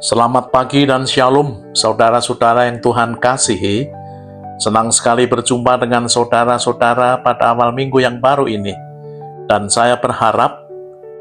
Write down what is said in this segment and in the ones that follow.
Selamat pagi dan shalom, saudara-saudara yang Tuhan kasihi. Senang sekali berjumpa dengan saudara-saudara pada awal minggu yang baru ini. Dan saya berharap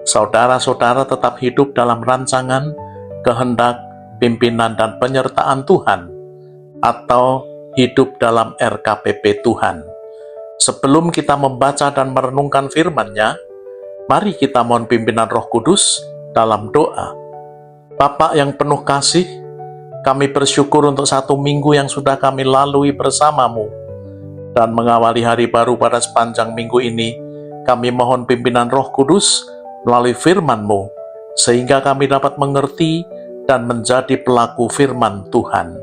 saudara-saudara tetap hidup dalam rancangan, kehendak, pimpinan, dan penyertaan Tuhan, atau hidup dalam RKPP Tuhan. Sebelum kita membaca dan merenungkan firman-Nya, mari kita mohon pimpinan Roh Kudus dalam doa. Bapa yang penuh kasih, kami bersyukur untuk satu minggu yang sudah kami lalui bersama-Mu. Dan mengawali hari baru pada sepanjang minggu ini, kami mohon pimpinan Roh Kudus melalui firman-Mu, sehingga kami dapat mengerti dan menjadi pelaku firman Tuhan.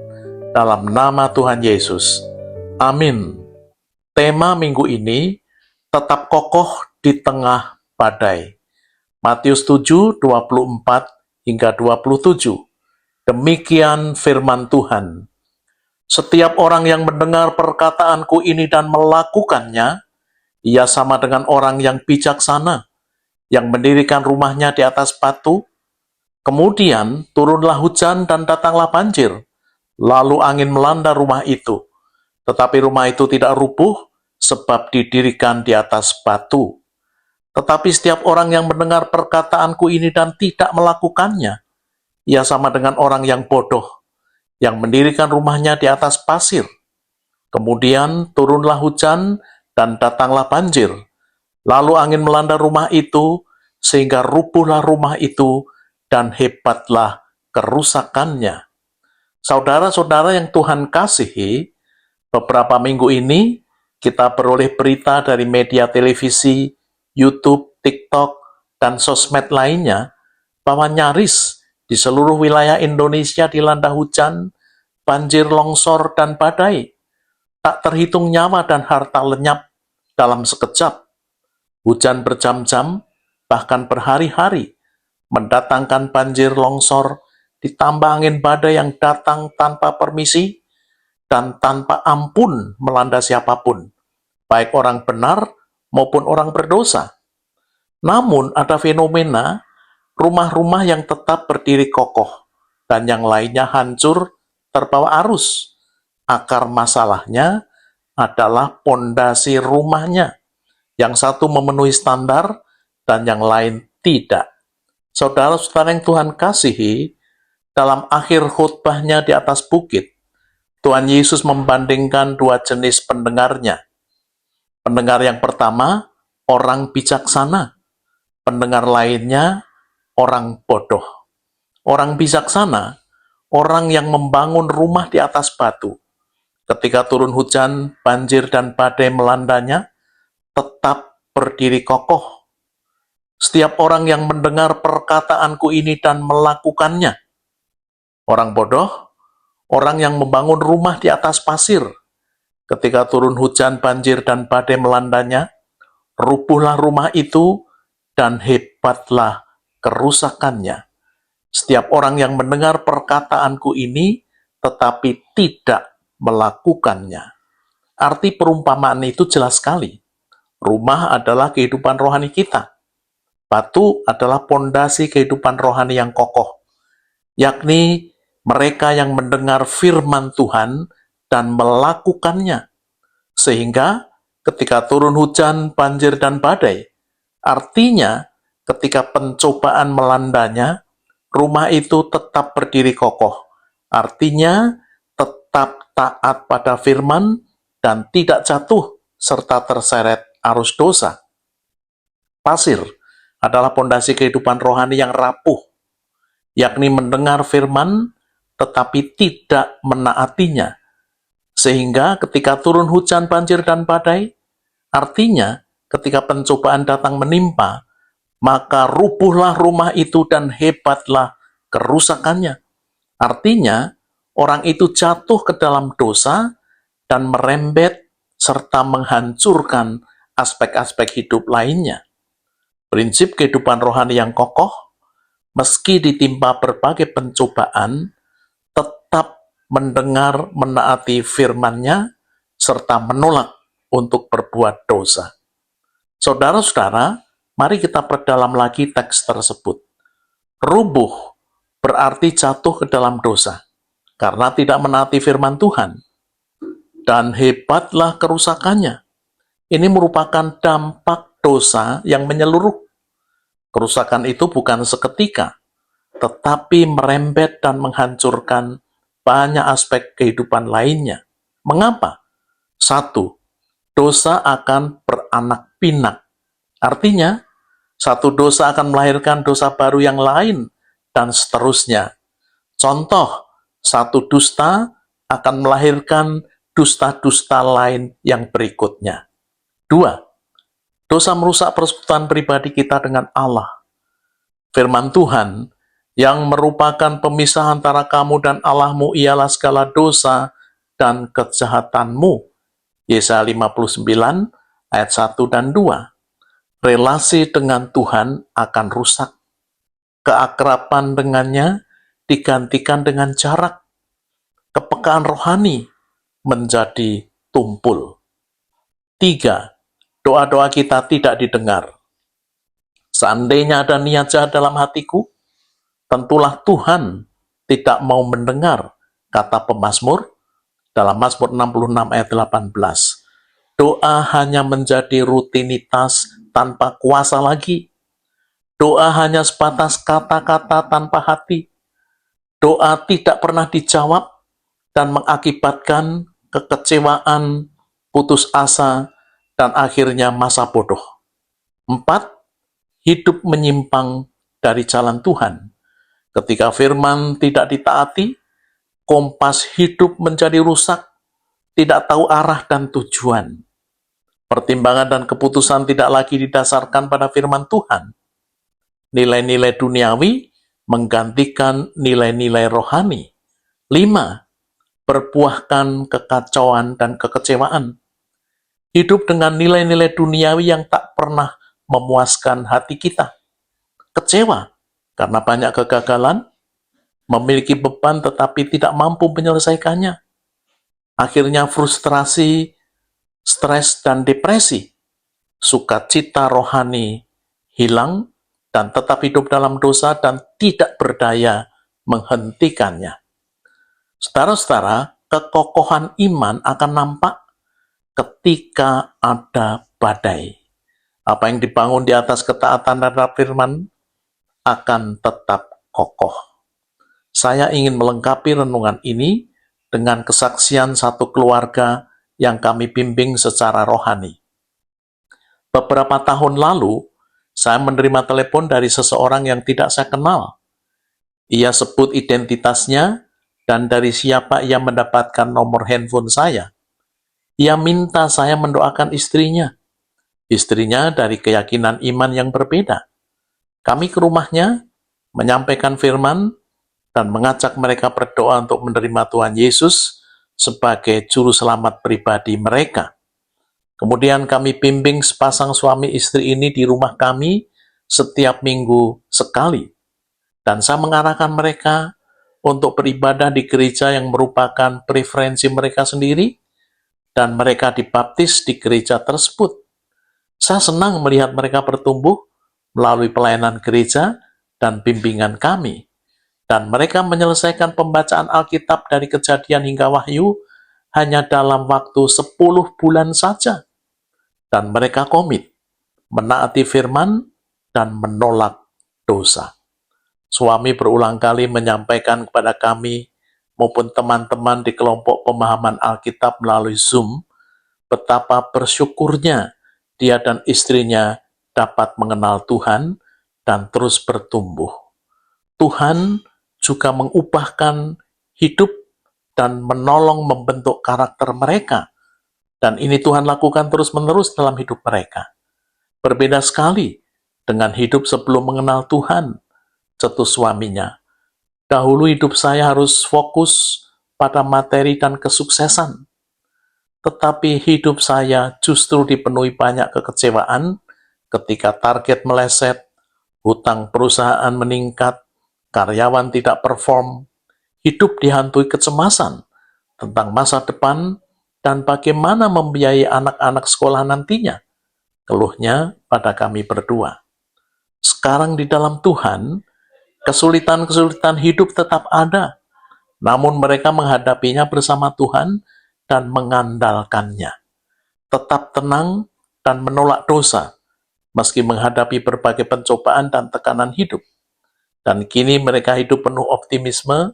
Dalam nama Tuhan Yesus. Amin. Tema minggu ini, tetap kokoh di tengah badai. Matius 7, 24 hingga 27. Demikian firman Tuhan. Setiap orang yang mendengar perkataanku ini dan melakukannya, ia sama dengan orang yang bijaksana, yang mendirikan rumahnya di atas batu. Kemudian turunlah hujan dan datanglah banjir, lalu angin melanda rumah itu. Tetapi rumah itu tidak rubuh, sebab didirikan di atas batu. Tetapi setiap orang yang mendengar perkataanku ini dan tidak melakukannya, ia sama dengan orang yang bodoh, yang mendirikan rumahnya di atas pasir. Kemudian turunlah hujan dan datanglah banjir. Lalu angin melanda rumah itu, sehingga rubuhlah rumah itu, dan hebatlah kerusakannya. Saudara-saudara yang Tuhan kasihi, beberapa minggu ini kita beroleh berita dari media televisi, YouTube, TikTok, dan sosmed lainnya bahwa nyaris di seluruh wilayah Indonesia dilanda hujan, banjir, longsor, dan badai. Tak terhitung nyawa dan harta lenyap dalam sekejap. Hujan berjam-jam, bahkan berhari-hari, mendatangkan banjir, longsor, ditambah angin badai yang datang tanpa permisi dan tanpa ampun melanda siapapun, baik orang benar maupun orang berdosa. Namun ada fenomena rumah-rumah yang tetap berdiri kokoh dan yang lainnya hancur terbawa arus. Akar masalahnya adalah pondasi rumahnya. Yang satu memenuhi standar dan yang lain tidak. Saudara-saudara yang Tuhan kasihi, dalam akhir khotbahnya di atas bukit, Tuhan Yesus membandingkan dua jenis pendengarnya. Pendengar yang pertama, orang bijaksana. Pendengar lainnya, orang bodoh. Orang bijaksana, orang yang membangun rumah di atas batu. Ketika turun hujan, banjir, dan badai melandanya, tetap berdiri kokoh. Setiap orang yang mendengar perkataanku ini dan melakukannya. Orang bodoh, orang yang membangun rumah di atas pasir. Ketika turun hujan, banjir, dan badai melandanya, rubuhlah rumah itu dan hebatlah kerusakannya. Setiap orang yang mendengar perkataanku ini tetapi tidak melakukannya. Arti perumpamaan itu jelas sekali. Rumah adalah kehidupan rohani kita. Batu adalah pondasi kehidupan rohani yang kokoh, yakni mereka yang mendengar firman Tuhan dan melakukannya. Sehingga ketika turun hujan, banjir, dan badai, artinya ketika pencobaan melandanya, rumah itu tetap berdiri kokoh. Artinya tetap taat pada firman dan tidak jatuh serta terseret arus dosa. Pasir adalah pondasi kehidupan rohani yang rapuh, yakni mendengar firman tetapi tidak menaatinya. Sehingga ketika turun hujan, banjir, dan badai, artinya ketika pencobaan datang menimpa, maka rubuhlah rumah itu dan hebatlah kerusakannya. Artinya, orang itu jatuh ke dalam dosa dan merembet serta menghancurkan aspek-aspek hidup lainnya. Prinsip kehidupan rohani yang kokoh, meski ditimpa berbagai pencobaan, tetap mendengar, menaati firman-Nya, serta menolak untuk berbuat dosa. Saudara-saudara, mari kita perdalam lagi teks tersebut. Rubuh berarti jatuh ke dalam dosa karena tidak menaati firman Tuhan. Dan hebatlah kerusakannya. Ini merupakan dampak dosa yang menyeluruh. Kerusakan itu bukan seketika, tetapi merembet dan menghancurkan banyak aspek kehidupan lainnya. Mengapa? 1. Dosa akan beranak pinak. Artinya, satu dosa akan melahirkan dosa baru yang lain, dan seterusnya. Contoh, satu dusta akan melahirkan dusta-dusta lain yang berikutnya. 2. Dosa merusak persekutuan pribadi kita dengan Allah. Firman Tuhan yang merupakan pemisah antara kamu dan Allahmu ialah segala dosa dan kejahatanmu. Yesaya 59 ayat 1 dan 2. Relasi dengan Tuhan akan rusak. Keakraban dengannya digantikan dengan jarak. Kepekaan rohani menjadi tumpul. 3. Doa-doa kita tidak didengar. Seandainya ada niat jahat dalam hatiku, tentulah Tuhan tidak mau mendengar, kata pemazmur dalam Mazmur 66 ayat 18. Doa hanya menjadi rutinitas tanpa kuasa lagi. Doa hanya sebatas kata-kata tanpa hati. Doa tidak pernah dijawab dan mengakibatkan kekecewaan, putus asa, dan akhirnya masa bodoh. 4. Hidup menyimpang dari jalan Tuhan. Ketika firman tidak ditaati, kompas hidup menjadi rusak, tidak tahu arah dan tujuan. Pertimbangan dan keputusan tidak lagi didasarkan pada firman Tuhan. Nilai-nilai duniawi menggantikan nilai-nilai rohani. 5. Berbuahkan kekacauan dan kekecewaan. Hidup dengan nilai-nilai duniawi yang tak pernah memuaskan hati kita. Kecewa karena banyak kegagalan, memiliki beban tetapi tidak mampu menyelesaikannya. Akhirnya frustrasi, stres, dan depresi. Sukacita rohani hilang dan tetap hidup dalam dosa dan tidak berdaya menghentikannya. Saudara-saudara, kekokohan iman akan nampak ketika ada badai. Apa yang dibangun di atas ketaatan terhadap firman akan tetap kokoh. Saya ingin melengkapi renungan ini dengan kesaksian satu keluarga yang kami bimbing secara rohani. Beberapa tahun lalu, saya menerima telepon dari seseorang yang tidak saya kenal. Ia sebut identitasnya dan dari siapa ia mendapatkan nomor handphone saya. Ia minta saya mendoakan istrinya. Istrinya dari keyakinan iman yang berbeda. Kami ke rumahnya, menyampaikan firman, dan mengajak mereka berdoa untuk menerima Tuhan Yesus sebagai juru selamat pribadi mereka. Kemudian kami bimbing sepasang suami istri ini di rumah kami setiap minggu sekali. Dan saya mengarahkan mereka untuk beribadah di gereja yang merupakan preferensi mereka sendiri, dan mereka dibaptis di gereja tersebut. Saya senang melihat mereka bertumbuh melalui pelayanan gereja dan bimbingan kami. Dan mereka menyelesaikan pembacaan Alkitab dari Kejadian hingga Wahyu hanya dalam waktu 10 bulan saja. Dan mereka komit menaati firman dan menolak dosa. Suami berulang kali menyampaikan kepada kami maupun teman-teman di kelompok pemahaman Alkitab melalui Zoom, betapa bersyukurnya dia dan istrinya dapat mengenal Tuhan dan terus bertumbuh. Tuhan juga mengubahkan hidup dan menolong membentuk karakter mereka. Dan ini Tuhan lakukan terus-menerus dalam hidup mereka. Berbeda sekali dengan hidup sebelum mengenal Tuhan, cetus suaminya. Dahulu hidup saya harus fokus pada materi dan kesuksesan. Tetapi hidup saya justru dipenuhi banyak kekecewaan ketika target meleset, hutang perusahaan meningkat, karyawan tidak perform, hidup dihantui kecemasan tentang masa depan dan bagaimana membiayai anak-anak sekolah nantinya. Keluhnya pada kami berdua. Sekarang di dalam Tuhan, Kesulitan-kesulitan hidup tetap ada, namun mereka menghadapinya bersama Tuhan dan mengandalkannya. Tetap tenang dan menolak dosa, meski menghadapi berbagai pencobaan dan tekanan hidup. Dan kini mereka hidup penuh optimisme,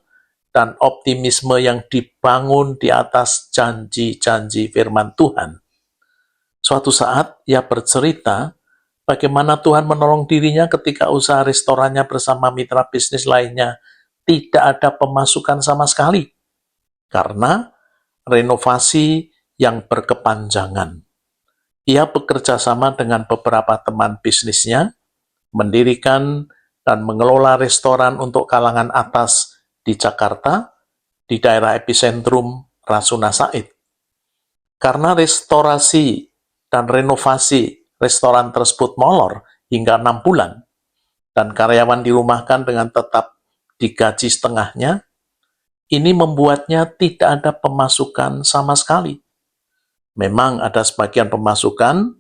dan optimisme yang dibangun di atas janji-janji firman Tuhan. Suatu saat ia bercerita bagaimana Tuhan menolong dirinya ketika usaha restorannya bersama mitra bisnis lainnya tidak ada pemasukan sama sekali karena renovasi yang berkepanjangan. Ia bekerja sama dengan beberapa teman bisnisnya, mendirikan dan mengelola restoran untuk kalangan atas di Jakarta, di daerah epicentrum Rasuna Said. Karena restorasi dan renovasi restoran tersebut molor hingga 6 bulan, dan karyawan dirumahkan dengan tetap digaji setengahnya, ini membuatnya tidak ada pemasukan sama sekali. Memang ada sebagian pemasukan,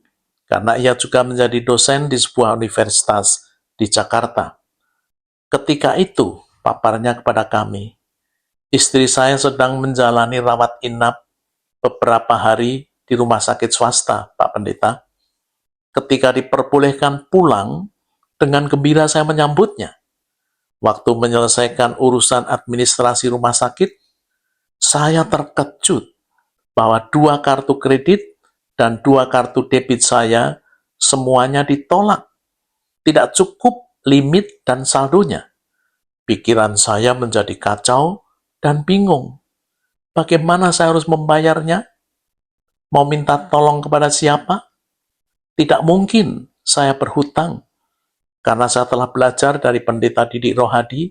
karena ia juga menjadi dosen di sebuah universitas di Jakarta. Ketika itu, paparnya kepada kami, istri saya sedang menjalani rawat inap beberapa hari di rumah sakit swasta, Pak Pendeta. Ketika diperbolehkan pulang, dengan gembira saya menyambutnya. Waktu menyelesaikan urusan administrasi rumah sakit, saya terkejut bahwa 2 kartu kredit dan 2 kartu debit saya semuanya ditolak. Tidak cukup limit dan saldonya. Pikiran saya menjadi kacau dan bingung. Bagaimana saya harus membayarnya? Mau minta tolong kepada siapa? Tidak mungkin saya berhutang, karena saya telah belajar dari pendeta Didik Rohadi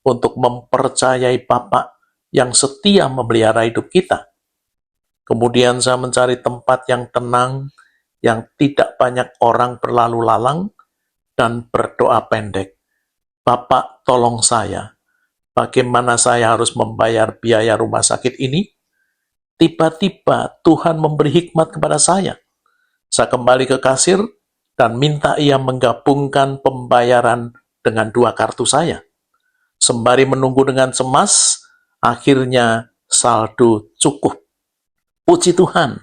untuk mempercayai Bapa yang setia memelihara hidup kita. Kemudian saya mencari tempat yang tenang, yang tidak banyak orang berlalu lalang, dan berdoa pendek. Bapak, tolong saya. Bagaimana saya harus membayar biaya rumah sakit ini? Tiba-tiba Tuhan memberi hikmat kepada saya. Saya kembali ke kasir dan minta ia menggabungkan pembayaran dengan 2 kartu saya. Sembari menunggu dengan cemas, akhirnya saldo cukup. Puji Tuhan,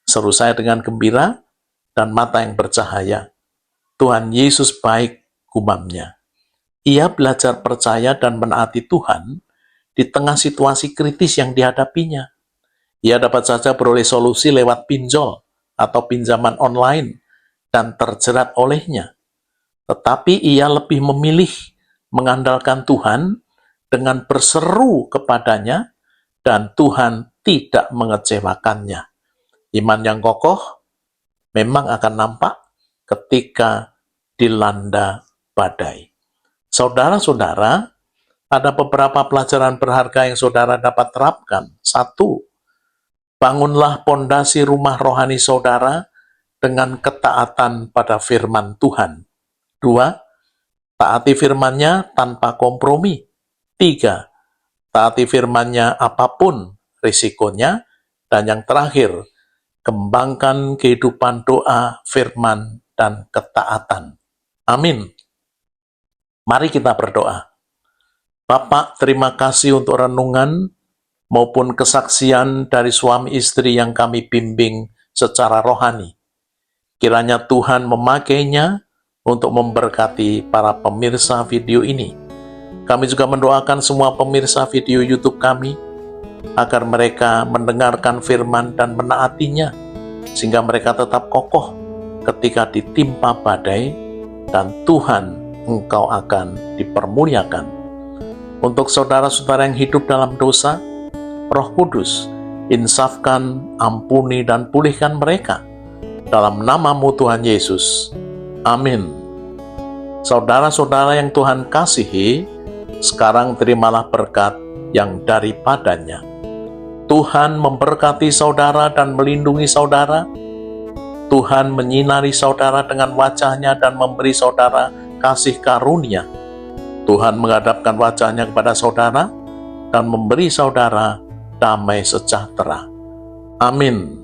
seru saya dengan gembira dan mata yang bercahaya. Tuhan Yesus baik, gumamnya. Ia belajar percaya dan menaati Tuhan di tengah situasi kritis yang dihadapinya. Ia dapat saja beroleh solusi lewat pinjol atau pinjaman online dan terjerat olehnya. Tetapi ia lebih memilih mengandalkan Tuhan dengan berseru kepadanya, dan Tuhan tidak mengecewakannya. Iman yang kokoh memang akan nampak ketika dilanda badai. Saudara-saudara, ada beberapa pelajaran berharga yang saudara dapat terapkan. 1. Bangunlah pondasi rumah rohani saudara dengan ketaatan pada firman Tuhan. 2. Taati firman-Nya tanpa kompromi. 3. Taati firman-Nya apapun risikonya. Dan yang terakhir, kembangkan kehidupan doa, firman, dan ketaatan. Amin. Mari kita berdoa. Bapak, terima kasih untuk renungan maupun kesaksian dari suami istri yang kami bimbing secara rohani. Kiranya Tuhan memakainya untuk memberkati para pemirsa video ini. Kami juga mendoakan semua pemirsa video YouTube kami, agar mereka mendengarkan firman dan menaatinya, sehingga mereka tetap kokoh ketika ditimpa badai, dan Tuhan, Engkau akan dipermuliakan. Untuk saudara-saudara yang hidup dalam dosa, Roh Kudus, insafkan, ampuni, dan pulihkan mereka. Dalam nama-Mu Tuhan Yesus. Amin. Saudara-saudara yang Tuhan kasihi, sekarang terimalah berkat yang daripadanya. Tuhan memberkati saudara dan melindungi saudara. Tuhan menyinari saudara dengan wajah-Nya dan memberi saudara kasih karunia. Tuhan menghadapkan wajah-Nya kepada saudara dan memberi saudara damai sejahtera. Amin.